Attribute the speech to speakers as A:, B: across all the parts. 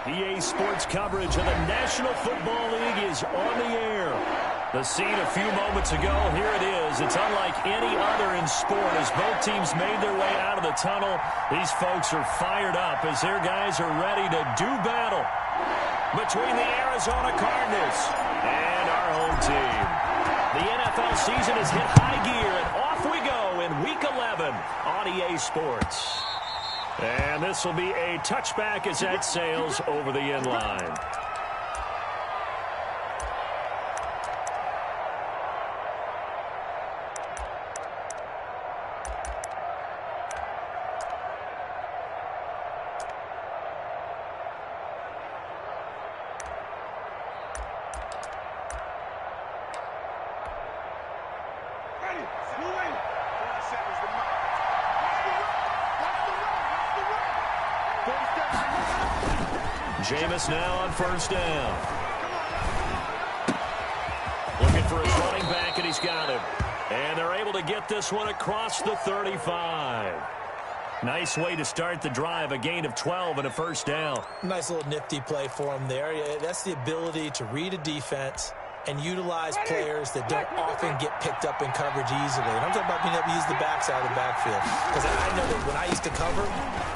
A: EA Sports coverage of the National Football League is on the air. The scene a few moments ago, here it is. It's unlike any other in sport as both teams made their way out of the tunnel. These folks are fired up as their guys are ready to do battle between the Arizona Cardinals and our home team. The NFL season has hit high gear, and off we go in Week 11 on EA Sports. And this will be a touchback as that sails over the end line. Jameis now on first down. Looking for his running back, and he's got him. And they're able to get this one across the 35. Nice way to start the drive, a gain of 12 and a first down.
B: Nice little nifty play for him there. That's the ability to read a defense and utilize players that don't often get picked up in coverage easily. And I'm talking about being able to use the backside of the backfield. Because I know that when I used to cover,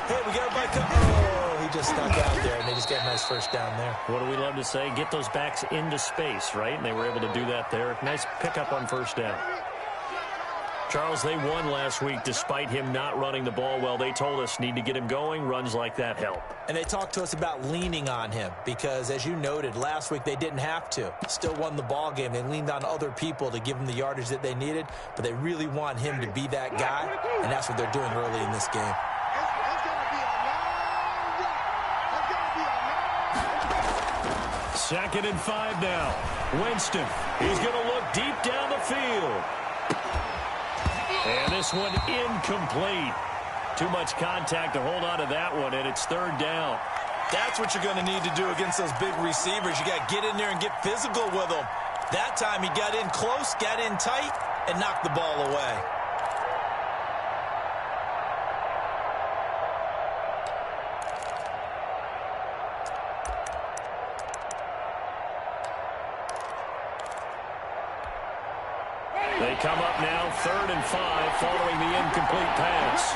B: hey, we got everybody covered. Oh, he just snuck out there, and they just got a nice first down there.
A: What do we love to say? Get those backs into space, right? And they were able to do that there. Nice pickup on first down. Charles, they won last week despite him not running the ball well. They told us need to get him going. Runs like that help.
B: And they talked to us about leaning on him because, as you noted, last week they didn't have to. Still won the ball game. They leaned on other people to give them the yardage that they needed, but they really want him to be that guy, and that's what they're doing early in this game.
A: Second and 5 now. Winston, he's going to look deep down the field. And this one incomplete. Too much contact to hold on to that one, and it's third down.
B: That's what you're going to need to do against those big receivers. You got to get in there and get physical with them. That time he got in close, got in tight, and knocked the ball away.
A: They come up now, 3rd and 5, following the incomplete pass.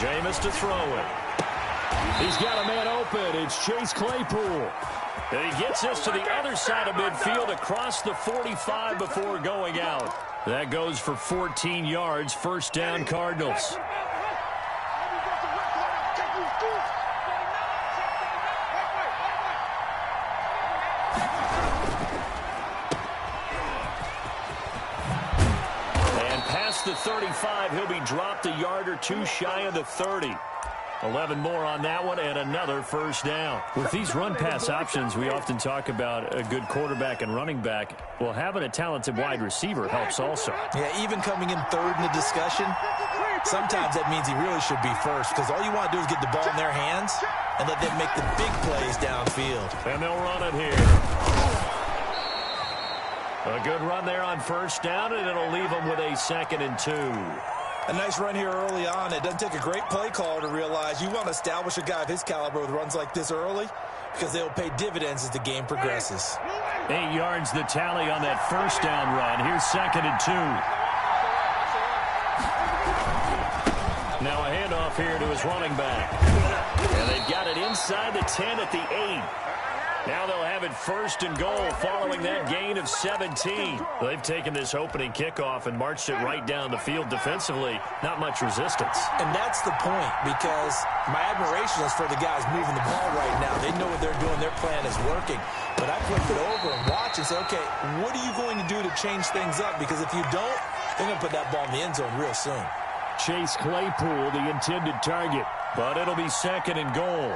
A: Jameis to throw it. He's got a man open. It's Chase Claypool. And he gets this to the other side of midfield across the 45 before going out. That goes for 14 yards. First down, Cardinals. The 35, he'll be dropped a yard or two shy of the 30. 11 more on that one and another first down. With these run-pass options, we often talk about a good quarterback and running back. Well, having a talented wide receiver helps also.
B: Yeah, even coming in third in the discussion, sometimes that means he really should be first because all you want to do is get the ball in their hands and let them make the big plays downfield.
A: And they'll run it here. A good run there on first down, and it'll leave them with a 2nd and 2.
B: A nice run here early on. It doesn't take a great play caller to realize you want to establish a guy of his caliber with runs like this early because they'll pay dividends as the game progresses.
A: 8 yards the tally on that first down run. Here's 2nd and 2. Now a handoff here to his running back. And they've got it inside the 10 at the 8. Now they'll have it 1st and goal following that gain of 17. They've taken this opening kickoff and marched it right down the field defensively. Not much resistance.
B: And that's the point because my admiration is for the guys moving the ball right now. They know what they're doing. Their plan is working. But I flip it over and watch and say, okay, what are you going to do to change things up? Because if you don't, they're going to put that ball in the end zone real soon.
A: Chase Claypool, the intended target. But it'll be 2nd and goal.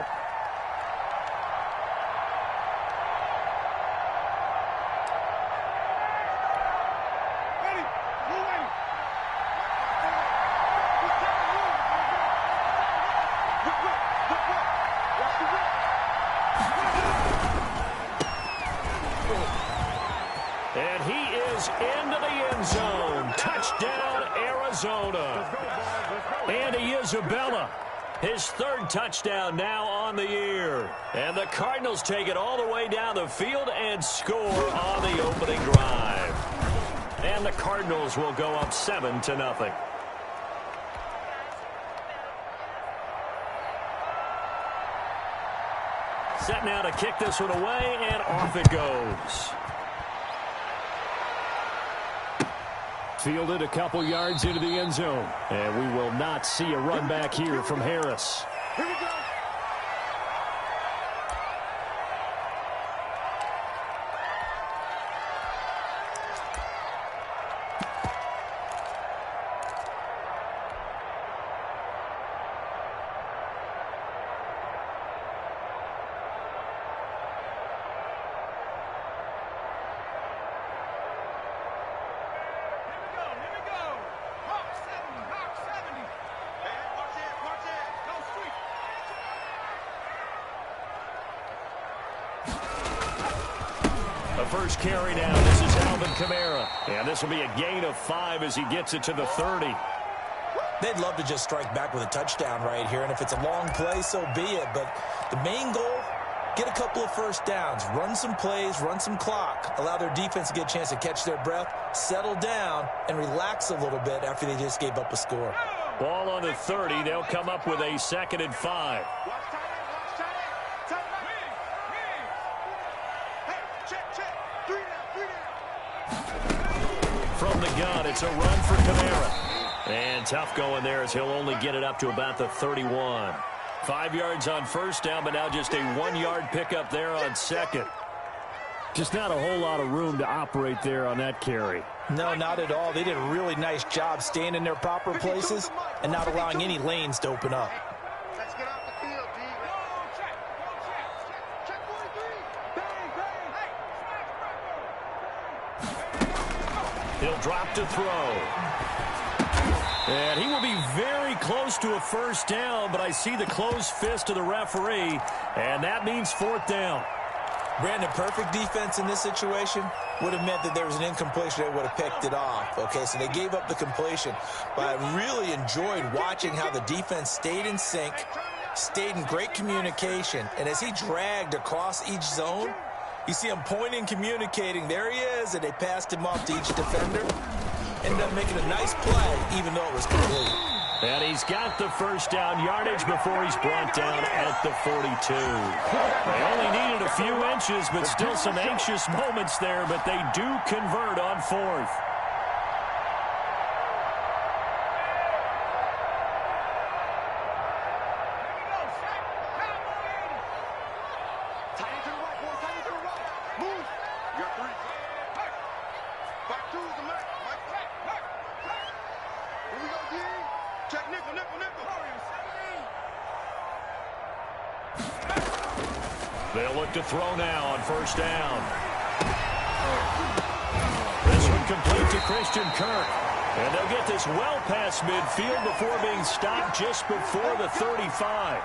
A: And he is into the end zone. Touchdown, Arizona. Andy Isabella His third touchdown now on the year. And the Cardinals take it all the way down the field and score on the opening drive. And the Cardinals will go up 7-0. Set now to kick this one away, and off it goes. Fielded a couple yards into the end zone. And we will not see a run back here from Harris.
C: Here we go.
A: First carry now. This is Alvin Kamara. And this will be a gain of 5 as he gets it to the 30.
B: They'd love to just strike back with a touchdown right here. And if it's a long play, so be it. But the main goal, get a couple of first downs. Run some plays, run some clock. Allow their defense to get a chance to catch their breath, settle down, and relax a little bit after they just gave up a score.
A: Ball on the 30. They'll come up with a 2nd and 5. From the gun, it's a run for Kamara. And tough going there as he'll only get it up to about the 31. 5 yards on first down, but now just a 1-yard pickup there on second. Just not a whole lot of room to operate there on that carry.
B: No, not at all. They did a really nice job staying in their proper places and not allowing any lanes to open up.
C: Let's get off the field, D. Check 43.
A: He'll drop to throw. And he will be very close to a first down, but I see the closed fist of the referee, and that means 4th down.
B: Brandon, perfect defense in this situation would have meant that there was an incompletion. They would have picked it off. Okay, so they gave up the completion. But I really enjoyed watching how the defense stayed in sync, stayed in great communication. And as he dragged across each zone, you see him pointing, communicating. There he is, and they passed him off to each defender. Ended up making a nice play, even though it was complete.
A: And he's got the first down yardage before he's brought down at the 42. They only needed a few inches, but still some anxious moments there, but they do convert on 4th. They'll look to throw now on first down. This one complete to Christian Kirk. And they'll get this well past midfield before being stopped just before the 35.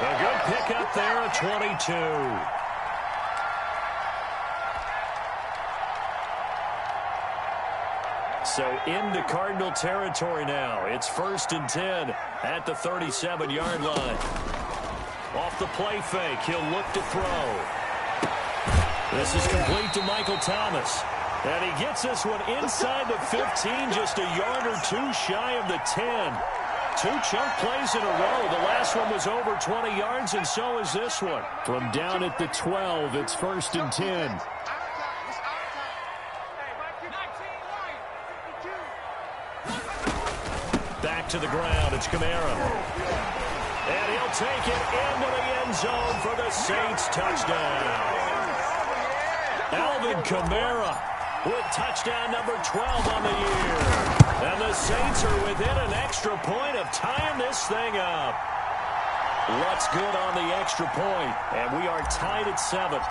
A: A good pickup there at 22. So into Cardinal territory now. It's 1st and 10 at the 37-yard line. Off the play fake, he'll look to throw. This is complete to Michael Thomas. And he gets this one inside the 15, just a yard or two shy of the 10. 2 chunk plays in a row. The last one was over 20 yards, and so is this one. From down at the 12, it's 1st and 10. Back to the ground, it's Kamara. And he'll take it into the end zone for the Saints touchdown. Alvin Kamara with touchdown number 12 on the year. And the Saints are within an extra point of tying this thing up. What's good on the extra point? And we are tied at 7.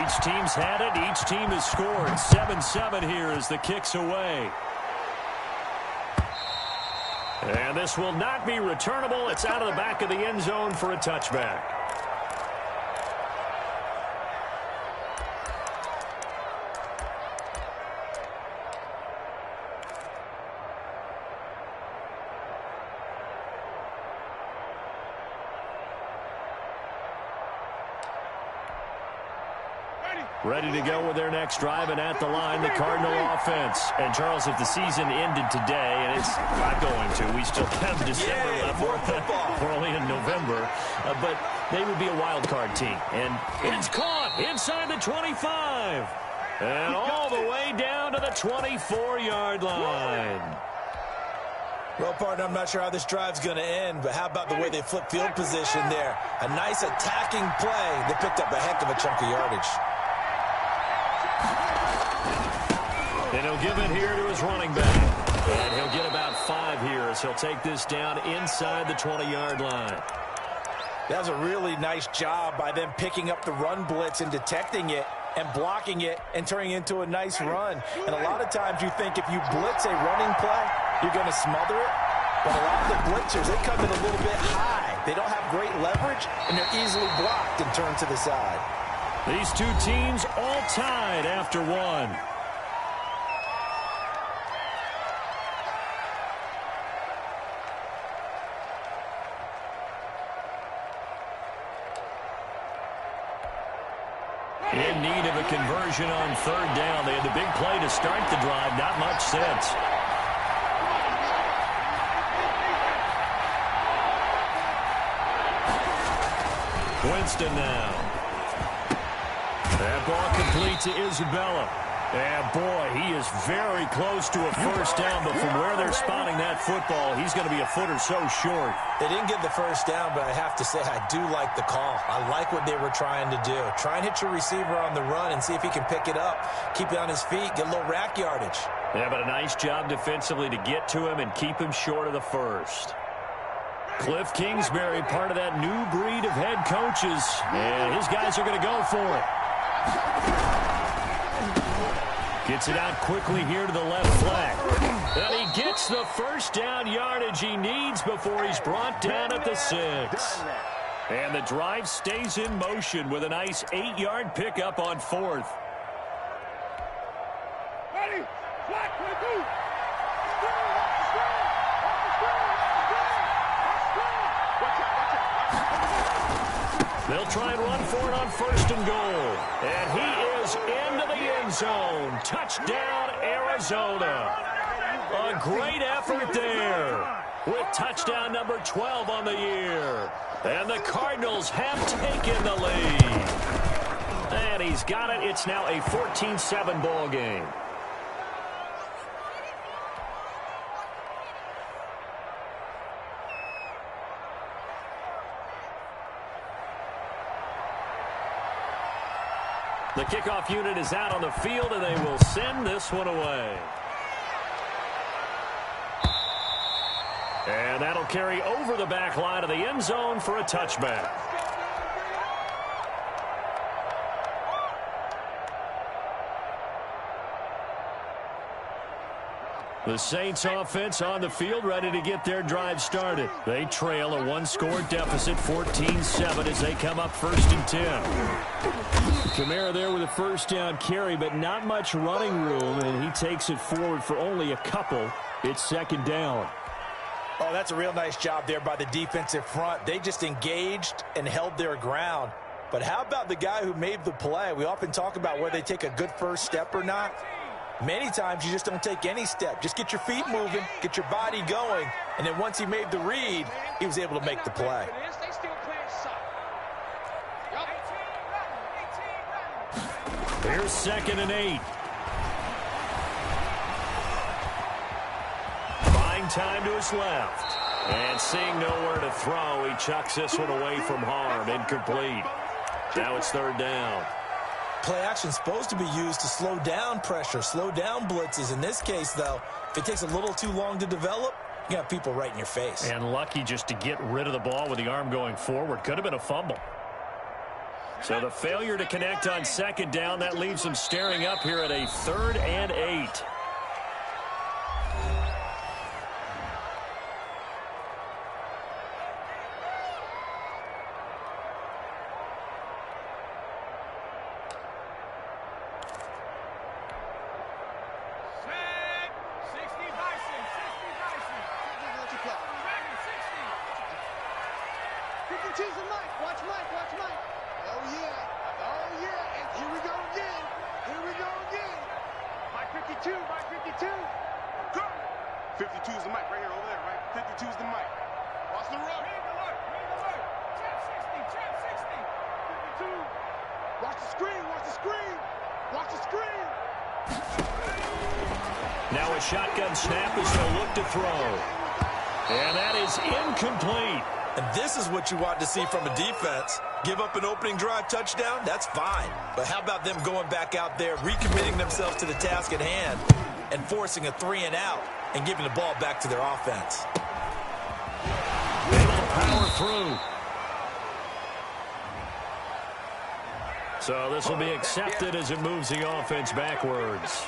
A: Each team's had it. Each team has scored. 7-7 here as the kick's away. And this will not be returnable. It's out of the back of the end zone for a touchback. Ready to go with their next drive, and at the line, the Cardinal offense. And, Charles, if the season ended today, and it's not going to, we still have December left. We're only in November. But they would be a wild card team. And it's caught inside the 25. And all the way down to the 24-yard line.
B: Well, partner, I'm not sure how this drive's going to end, but how about the way they flip field position there? A nice attacking play. They picked up a heck of a chunk of yardage.
A: And he'll give it here to his running back. And he'll get about 5 here as he'll take this down inside the 20-yard line.
B: That was a really nice job by them picking up the run blitz and detecting it and blocking it and turning it into a nice run. And a lot of times you think if you blitz a running play, you're going to smother it. But a lot of the blitzers, they come in a little bit high. They don't have great leverage, and they're easily blocked and turned to the side.
A: These two teams all tied after one. In need of a conversion on third down. They had the big play to start the drive. Not much sense. Winston now. That ball complete to Isabella. And, boy, he is very close to a first down, but from where they're spotting that football, he's going to be a foot or so short.
B: They didn't get the first down, but I have to say I do like the call. I like what they were trying to do. Try and hit your receiver on the run and see if he can pick it up, keep it on his feet, get a little rack yardage.
A: Yeah, but a nice job defensively to get to him and keep him short of the first. Cliff Kingsbury, part of that new breed of head coaches, and his guys are going to go for it. Gets it out quickly here to the left flank. And he gets the first down yardage he needs before he's brought down at the 6. And the drive stays in motion with a nice 8-yard pickup on 4th.
C: Ready? Flat,
A: They'll try and run for it on 1st and goal. And he is into the end zone. Touchdown, Arizona. A great effort there with touchdown number 12 on the year. And the Cardinals have taken the lead. And he's got it. It's now a 14-7 ball game. The kickoff unit is out on the field, and they will send this one away. And that'll carry over the back line of the end zone for a touchback. The Saints offense on the field ready to get their drive started. They trail a one-score deficit, 14-7, as they come up 1st and 10. Kamara there with a first down carry, but not much running room, and he takes it forward for only a couple. It's 2nd down.
B: Oh, that's a real nice job there by the defensive front. They just engaged and held their ground. But how about the guy who made the play? We often talk about whether they take a good first step or not. Many times you just don't take any step. Just get your feet moving, get your body going, and then once he made the read, he was able to make the play.
A: Here's 2nd and 8. Buying time to his left. And seeing nowhere to throw, he chucks this one away from harm. Incomplete. Now it's 3rd down.
B: Play action is supposed to be used to slow down pressure, slow down blitzes. In this case, though, if it takes a little too long to develop, you got people right in your face.
A: And lucky just to get rid of the ball with the arm going forward. Could have been a fumble. So the failure to connect on 2nd down, that leaves them staring up here at a 3rd and 8.
C: Watch Mike. Oh, yeah. And here we go again. 52 is the mic right here, over there, right? 52 is the mic. Watch the road. Read the look. Chap 60. 52. Watch the screen. Watch the screen.
A: Now a shotgun snap as they'll look to throw. And that is incomplete.
B: And this is what you want to see from a defense. Give up an opening drive touchdown, that's fine. But how about them going back out there, recommitting themselves to the task at hand, and forcing a 3-and-out and giving the ball back to their offense.
A: Able to power through. So this will be accepted as it moves the offense backwards.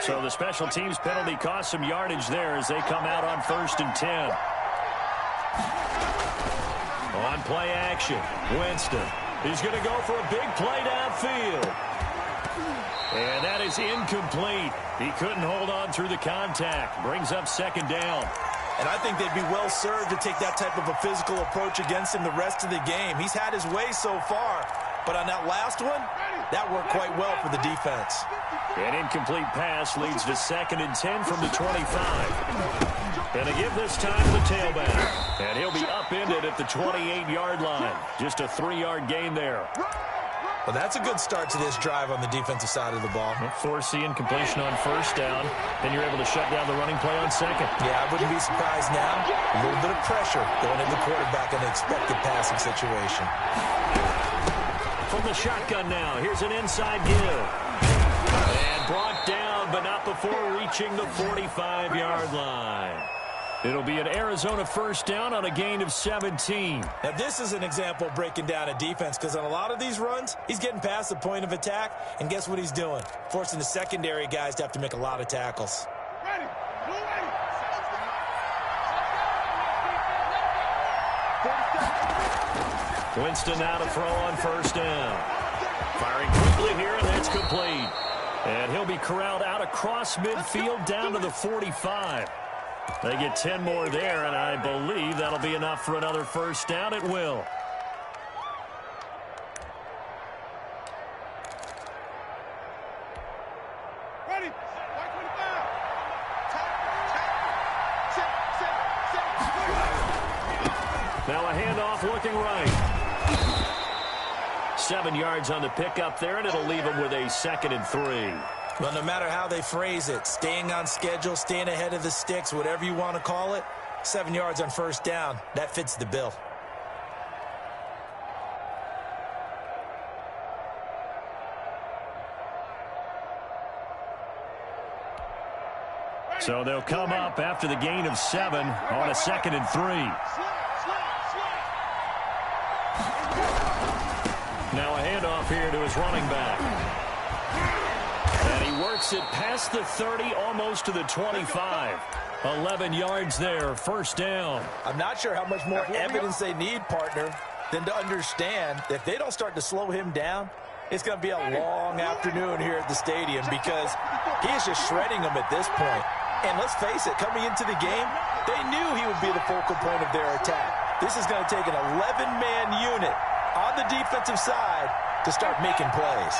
A: So the special teams penalty cost some yardage there as they come out on 1st and 10. On play action, Winston. He's going to go for a big play downfield. And that is incomplete. He couldn't hold on through the contact. Brings up 2nd down.
B: And I think they'd be well served to take that type of a physical approach against him the rest of the game. He's had his way so far. But on that last one, that worked quite well for the defense.
A: An incomplete pass leads to 2nd and 10 from the 25. And to give this time to the tailback. And he'll be upended at the 28-yard line. Just a 3-yard gain there.
B: Well, that's a good start to this drive on the defensive side of the ball.
A: Force the incompletion on 1st down. Then you're able to shut down the running play on 2nd.
B: Yeah, I wouldn't be surprised now. A little bit of pressure going into the quarterback in the expected passing situation.
A: From the shotgun now, here's an inside give. And brought down, but not before reaching the 45-yard line. It'll be an Arizona 1st down on a gain of 17.
B: Now, this is an example of breaking down a defense because on a lot of these runs, he's getting past the point of attack, and guess what he's doing? Forcing the secondary guys to have to make a lot of tackles.
C: Ready.
A: Winston now to throw on 1st down. Firing quickly here, and that's complete. And he'll be corralled out across midfield down to the 45. They get 10 more there, and I believe that'll be enough for another 1st down. It will.
C: Ready.
A: Now a handoff looking right. 7 yards on the pickup there, and it'll leave them with a 2nd and 3.
B: Well, no matter how they phrase it, staying on schedule, staying ahead of the sticks, whatever you want to call it, 7 yards on 1st down, that fits the bill.
A: So they'll come up after the gain of 7 on a 2nd and 3. Now a handoff here to his running back. And he works it past the 30, almost to the 25. 11 yards there, 1st down.
B: I'm not sure how much more evidence they need, partner, than to understand that if they don't start to slow him down, it's going to be a long afternoon here at the stadium because he is just shredding them at this point. And let's face it, coming into the game, they knew he would be the focal point of their attack. This is going to take an 11-man unit on the defensive side to start making plays.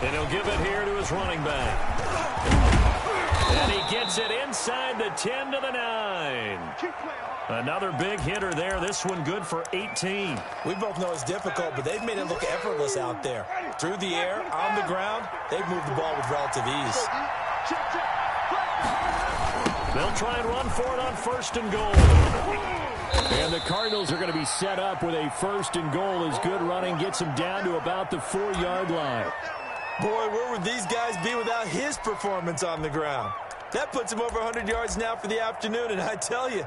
A: And he'll give it here to his running back. And he gets it inside the 10 to the 9. Another big hitter there. This one good for 18.
B: We both know it's difficult, but they've made it look effortless out there. Through the air, on the ground, they've moved the ball with relative ease.
A: They'll try and run for it on 1st and goal. And the Cardinals are going to be set up with a 1st and goal as good running gets them down to about the 4-yard line.
B: Boy, where would these guys be without his performance on the ground? That puts him over 100 yards now for the afternoon, and I tell you,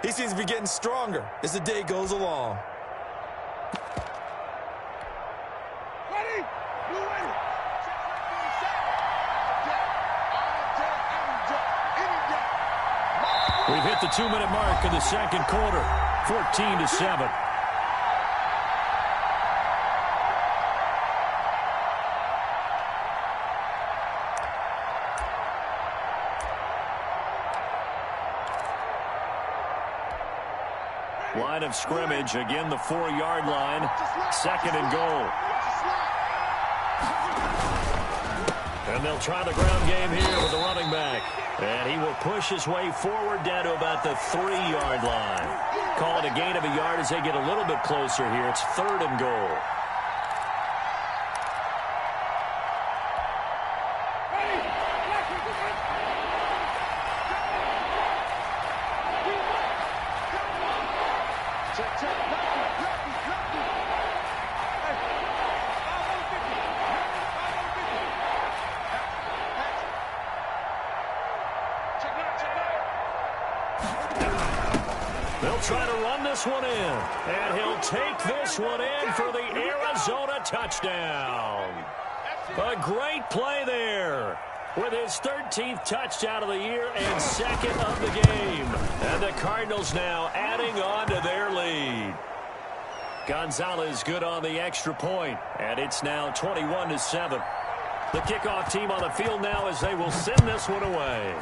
B: he seems to be getting stronger as the day goes along.
C: Ready.
A: We've hit the 2-minute mark of the 2nd quarter, 14-7. Line of scrimmage, again the 4-yard line. 2nd and goal. And they'll try the ground game here with the running back. And he will push his way forward down to about the 3-yard line. Call it a gain of a yard as they get a little bit closer here. It's 3rd and goal. They'll try to run this one in, and he'll take this one in for the Arizona touchdown. A great play there with his 13th touchdown of the year and 2nd of the game. And the Cardinals now adding on to their lead. Gonzalez good on the extra point, and it's now 21-7. The kickoff team on the field now as they will send this one away.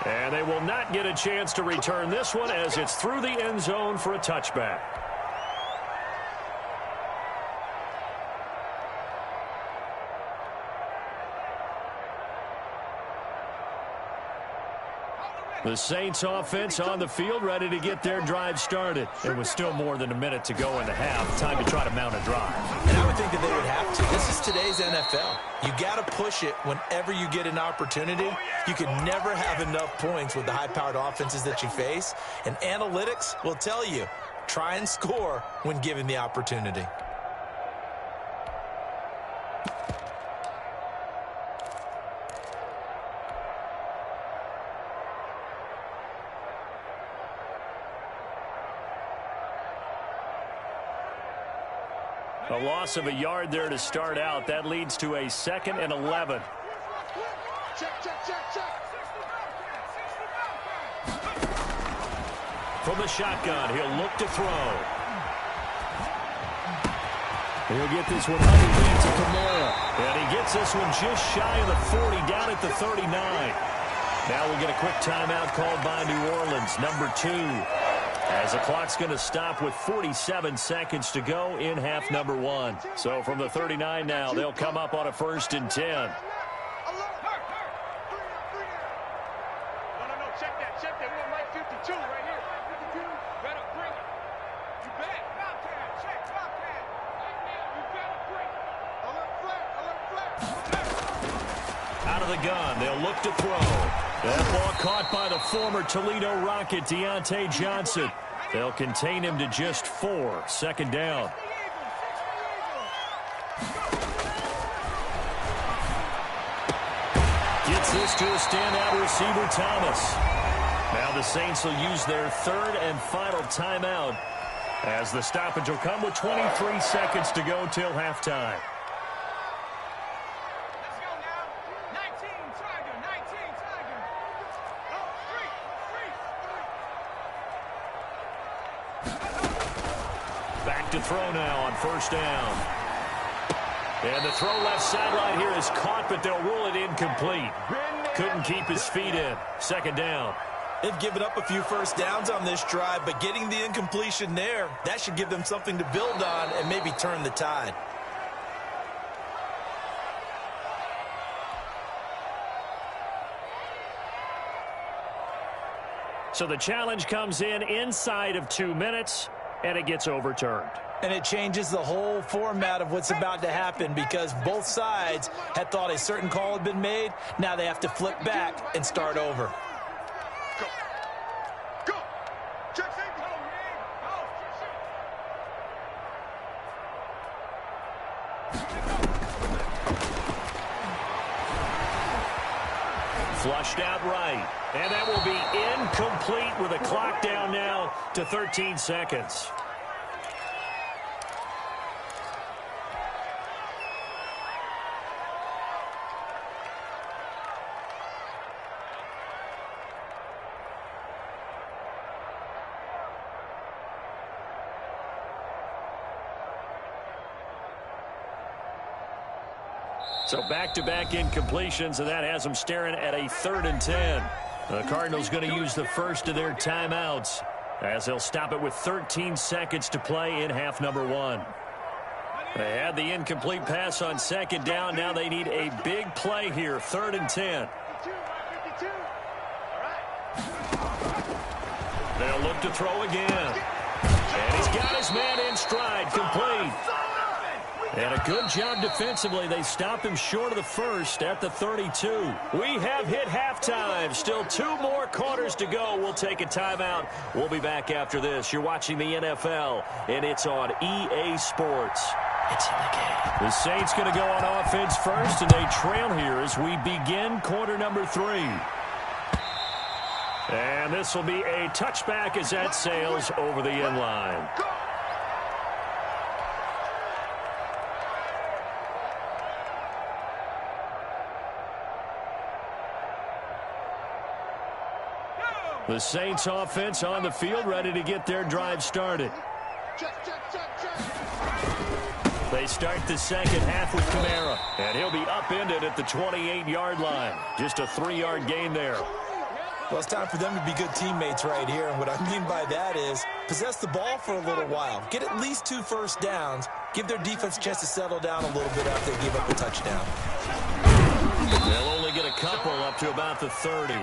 A: And they will not get a chance to return this one as it's through the end zone for a touchback. The Saints offense on the field ready to get their drive started. It was still more than a minute to go in the half. Time to try to mount a drive.
B: And I would think that they would have to. This is today's NFL. You got to push it whenever you get an opportunity. You can never have enough points with the high-powered offenses that you face. And analytics will tell you, try and score when given the opportunity.
A: A loss of a yard there to start out. That leads to a 2nd and 11. From the shotgun, he'll look to throw. He'll get this one underneath to Kamara. And he gets this one just shy of the 40, down at the 39. Now we'll get a quick timeout called by New Orleans, number 2. As the clock's going to stop with 47 seconds to go in half number 1. So from the 39 now, they'll come up on a 1st and 10.
C: No, check that. We're on Mike 52 right here. 52, better bring it. You bet. Bobcat, check Bobcat. Right now, you better bring it. Alert flat.
A: Out of the gun, they'll look to throw. That ball caught by the former Toledo Rocket, Deontay Johnson. They'll contain him to just 4. 2nd down. Gets this to a standout receiver, Thomas. Now the Saints will use their 3rd and final timeout as the stoppage will come with 23 seconds to go till halftime. Back to throw now on 1st down. And the throw left sideline here is caught, but they'll rule it incomplete. Couldn't keep his feet in. 2nd down.
B: They've given up a few first downs on this drive, but getting the incompletion there, that should give them something to build on and maybe turn the tide.
A: So the challenge comes in inside of 2 minutes, and it gets overturned.
B: And it changes the whole format of what's about to happen because both sides had thought a certain call had been made. Now they have to flip back and start over.
C: Go. Check safety.
A: Flushed out right. And that will be incomplete with a clock down now to 13 seconds. So back-to-back incompletions, and that has them staring at a 3rd and 10. The Cardinals going to use the first of their timeouts as they'll stop it with 13 seconds to play in half number 1. They had the incomplete pass on second down. Now they need a big play here, 3rd and 10. They'll look to throw again. And he's got his man in stride, complete. And a good job defensively. They stopped him short of the first at the 32. We have hit halftime. Still 2 more quarters to go. We'll take a timeout. We'll be back after this. You're watching the NFL, and it's on EA Sports. It's in the game. The Saints going to go on offense first, and they trail here as we begin quarter number 3. And this will be a touchback as that sails over the end line. The Saints offense on the field, ready to get their drive started. They start the second half with Kamara, and he'll be upended at the 28-yard line. Just a 3-yard gain there.
B: Well, it's time for them to be good teammates right here. And what I mean by that is possess the ball for a little while. Get at least 2 first downs. Give their defense a chance to settle down a little bit after they give up a touchdown.
A: They'll only get a couple up to about the 30.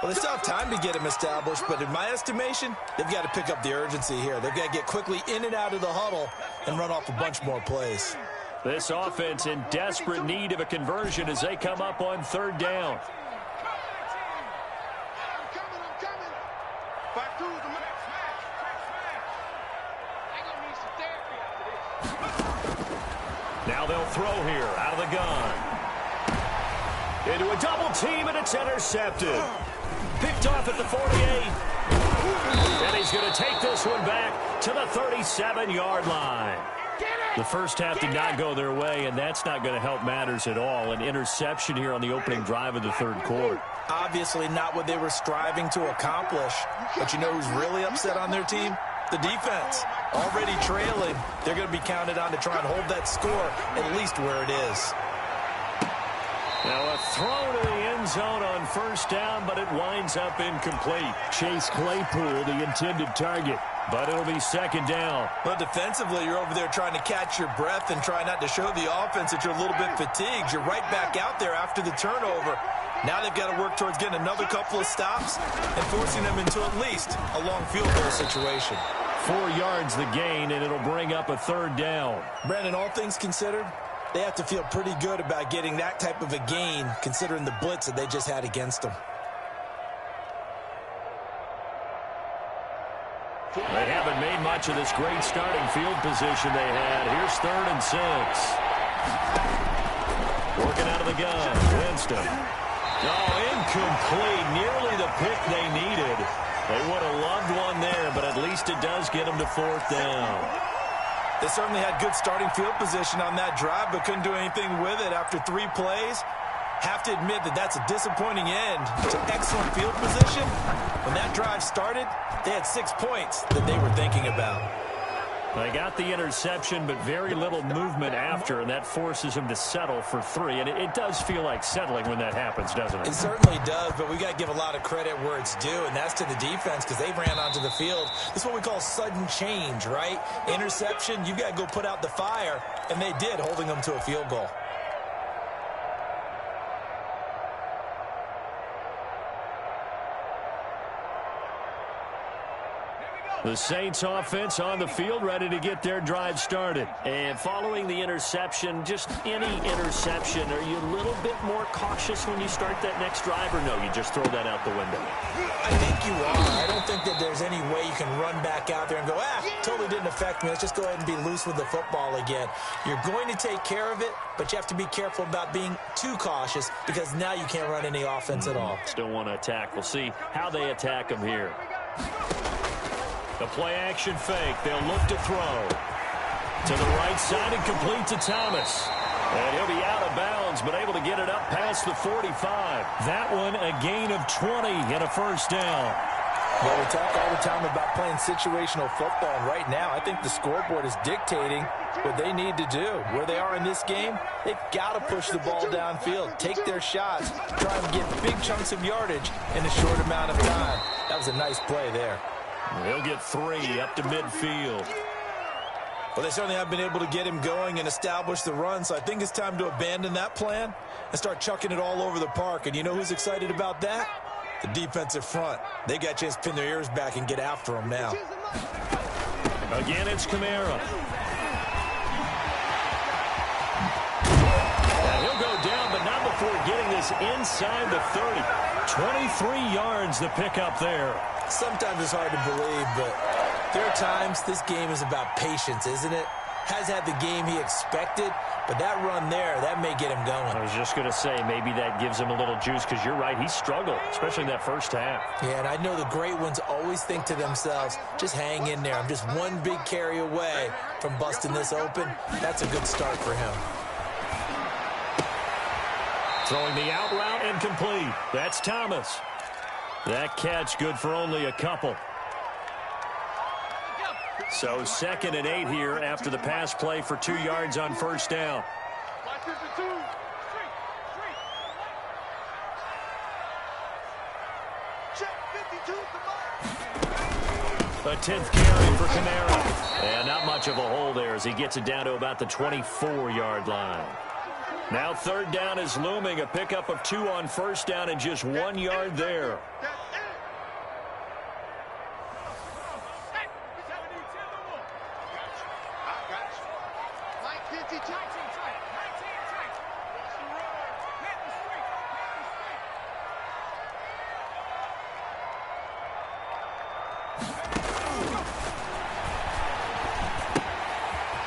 B: Well, they still have time to get them established, but in my estimation, they've got to pick up the urgency here. They've got to get quickly in and out of the huddle and run off a bunch more plays.
A: This offense in desperate need of a conversion as they come up on 3rd down. Now they'll throw here out of the gun. Into a double team, and it's intercepted. Picked off at the 48. And he's going to take this one back to the 37-yard line. The first half did not go their way, and that's not going to help matters at all. An interception here on the opening drive of the 3rd quarter.
B: Obviously not what they were striving to accomplish. But you know who's really upset on their team? The defense. Already trailing. They're going to be counted on to try and hold that score at least where it is.
A: Now a throw to the end zone on 1st down, but it winds up incomplete. Chase Claypool, the intended target, but it'll be 2nd down.
B: Well, defensively, you're over there trying to catch your breath and try not to show the offense that you're a little bit fatigued. You're right back out there after the turnover. Now they've got to work towards getting another couple of stops and forcing them into at least a long field goal situation.
A: 4 yards the gain, and it'll bring up a 3rd down.
B: Brandon, all things considered, they have to feel pretty good about getting that type of a gain, considering the blitz that they just had against them.
A: They haven't made much of this great starting field position they had. Here's 3rd and 6. Working out of the gun. Winston. Oh, incomplete. Nearly the pick they needed. They would have loved one there, but at least it does get them to 4th down.
B: They certainly had good starting field position on that drive, but couldn't do anything with it after 3 plays. Have to admit that that's a disappointing end to excellent field position. When that drive started, they had 6 points that they were thinking about.
A: They got the interception, but very little movement after, and that forces them to settle for 3. And it does feel like settling when that happens, doesn't it?
B: It certainly does, but we got to give a lot of credit where it's due, and that's to the defense because they ran onto the field. This is what we call sudden change, right? Interception, you got to go put out the fire, and they did, holding them to a field goal.
A: The Saints offense on the field, ready to get their drive started. And following the interception, just any interception, are you a little bit more cautious when you start that next drive, or no, you just throw that out the window?
B: I think you are. I don't think that there's any way you can run back out there and go, totally didn't affect me. Let's just go ahead and be loose with the football again. You're going to take care of it, but you have to be careful about being too cautious because now you can't run any offense at all.
A: Still want to attack. We'll see how they attack them here. The play-action fake. They'll look to throw. To the right side and complete to Thomas. And he'll be out of bounds, but able to get it up past the 45. That one a gain of 20 and a 1st down.
B: Well, we talk all the time about playing situational football, and right now I think the scoreboard is dictating what they need to do. Where they are in this game, they've got to push the ball downfield, take their shots, try and get big chunks of yardage in a short amount of time. That was a nice play there.
A: He'll get 3 up to midfield.
B: Well, they certainly have been able to get him going and establish the run, so I think it's time to abandon that plan and start chucking it all over the park. And you know who's excited about that? The defensive front. They got a chance to pin their ears back and get after him now.
A: Again, it's Kamara. And he'll go down, but not before getting this inside the 30. 23 yards the pickup there.
B: Sometimes it's hard to believe, but there are times this game is about patience, isn't it? Has had the game he expected, but that run there, that may get him going.
A: I was just going to say, maybe that gives him a little juice, because you're right, he struggled, especially in that first half.
B: Yeah, and I know the great ones always think to themselves, just hang in there. I'm just one big carry away from busting this open. That's a good start for him.
A: Throwing the out route and complete. That's Thomas. That catch good for only a couple. So 2nd and 8 here after the pass play for 2 yards on first down. A 10th carry for Kamara. And not much of a hole there as he gets it down to about the 24-yard line. Now 3rd down is looming. A pickup of 2 on first down and just 1 yard there.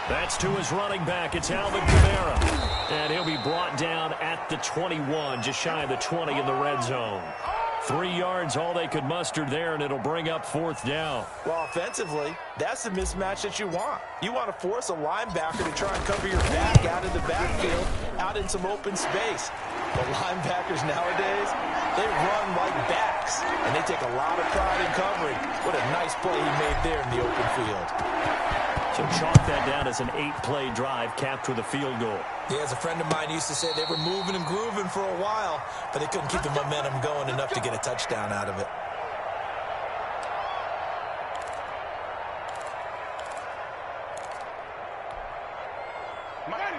A: That's to his running back. It's Alvin Kamara. And he'll be brought down at the 21, just shy of the 20 in the red zone. 3 yards, all they could muster there, and it'll bring up 4th down.
B: Well, offensively, that's the mismatch that you want. You want to force a linebacker to try and cover your back out of the backfield, out in some open space. But linebackers nowadays, they run like backs, and they take a lot of pride in covering. What a nice play he made there in the open field.
A: So chalk that down as an 8-play drive capped with a field goal.
B: Yeah, as a friend of mine used to say, they were moving and grooving for a while, but they couldn't keep the momentum going enough to get a touchdown out of it.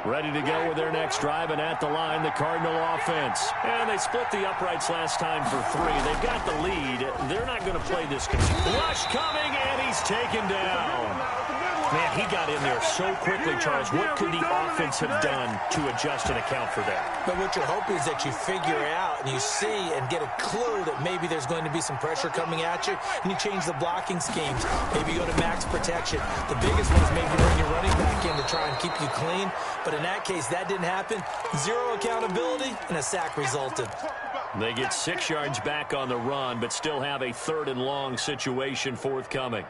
A: Ready to go with their next drive, and at the line, the Cardinal offense. And they split the uprights last time for 3. They've got the lead. They're not going to play this. Rush coming, and he's taken down. Man, he got in there so quickly, Charles. What could the offense have done to adjust and account for that?
B: But what you're hoping is that you figure out and you see and get a clue that maybe there's going to be some pressure coming at you, and you change the blocking schemes. Maybe you go to max protection. The biggest one is maybe bring your running back in to try and keep you clean. But in that case, that didn't happen. 0 accountability, and a sack resulted.
A: They get 6 yards back on the run, but still have a 3rd and long situation forthcoming.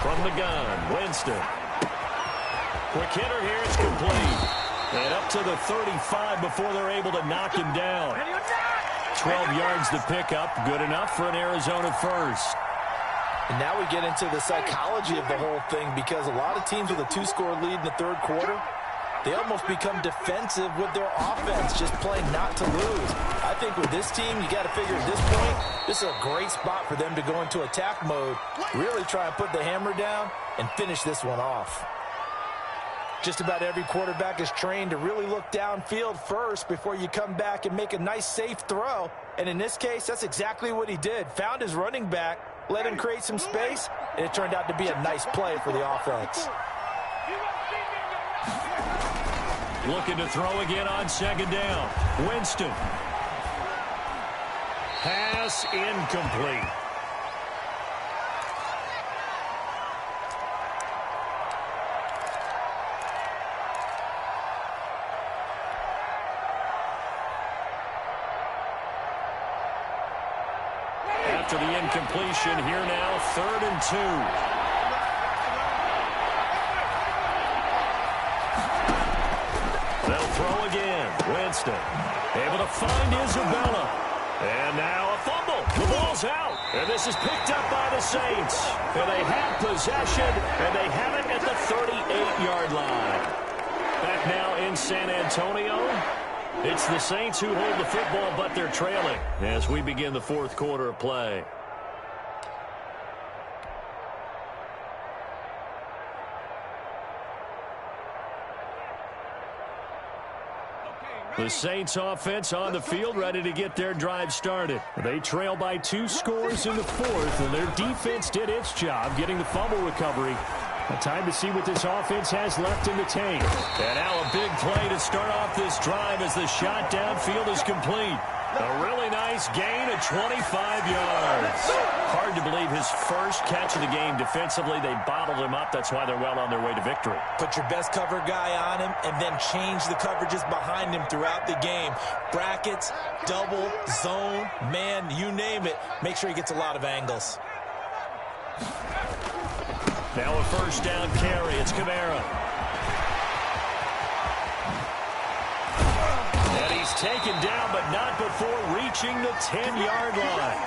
A: From the gun, Winston. Quick hitter here, it's complete. And up to the 35 before they're able to knock him down. 12 yards to pick up, good enough for an Arizona first.
B: And now we get into the psychology of the whole thing, because a lot of teams with a 2-score lead in the 3rd quarter, they almost become defensive with their offense, just playing not to lose. I think with this team, you got to figure at this point, this is a great spot for them to go into attack mode, really try and put the hammer down and finish this one off. Just about every quarterback is trained to really look downfield first before you come back and make a nice, safe throw. And in this case, that's exactly what he did. Found his running back, let him create some space, and it turned out to be a nice play for the offense.
A: Looking to throw again on 2nd down. Winston. Pass incomplete. after the incompletion. Here now, 3rd and 2. They'll throw again. Winston able to find Isabella. And now a fumble. The ball's out. And this is picked up by the Saints. And they have possession, and they have it at the 38-yard line. Back now in San Antonio. It's the Saints who hold the football, but they're trailing as we begin the 4th quarter of play. The Saints offense on the field, ready to get their drive started. They trail by 2 scores in the 4th, and their defense did its job getting the fumble recovery. Time to see what this offense has left in the tank. And now a big play to start off this drive as the shot downfield is complete. A really nice gain of 25 yards. Hard to believe his first catch of the game. Defensively, they bottled him up. That's why they're well on their way to victory.
B: Put your best cover guy on him and then change the coverages behind him throughout the game. Brackets, double, zone, man, you name it. Make sure he gets a lot of angles.
A: Now a 1st down carry. It's Kamara. And he's taken down, but not before reaching the 10-yard line.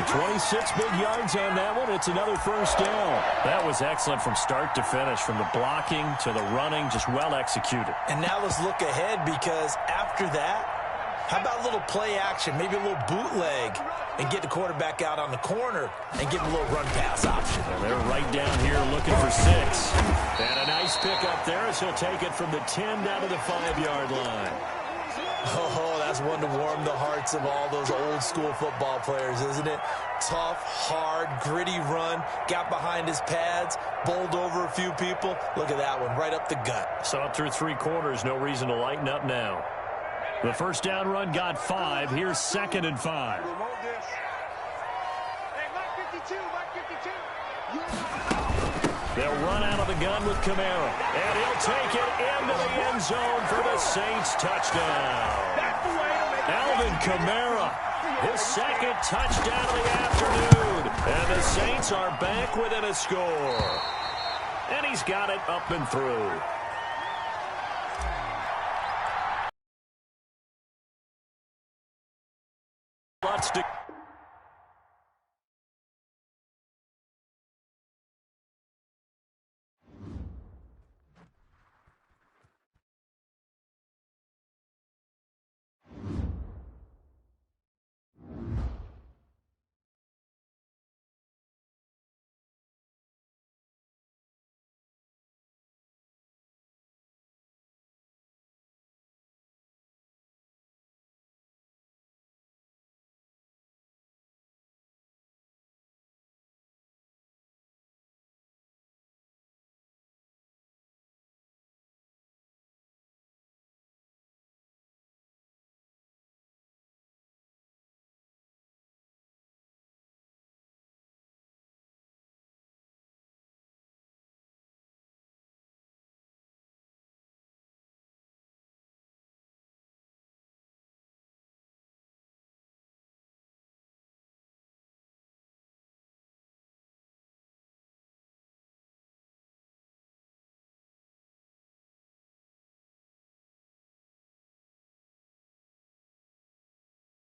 A: 26 big yards on that one. It's another 1st down. That was excellent from start to finish, from the blocking to the running, just well executed.
B: And now let's look ahead, because after that, how about a little play action, maybe a little bootleg, and get the quarterback out on the corner and give him a little run pass option.
A: And they're right down here looking for 6. And a nice pick up there as he'll take it from the 10 down to the 5-yard line.
B: Oh, that's one to warm the hearts of all those old school football players, isn't it? Tough, hard, gritty run, got behind his pads, bowled over a few people. Look at that one, right up the gut.
A: Saw it through 3 quarters, no reason to lighten up now. The 1st down run got 5. Here's 2nd and 5. They'll run out of the gun with Kamara. And he'll take it into the end zone for the Saints touchdown. Alvin Kamara, his 2nd touchdown of the afternoon. And the Saints are back within a score. And he's got it up and through. Let's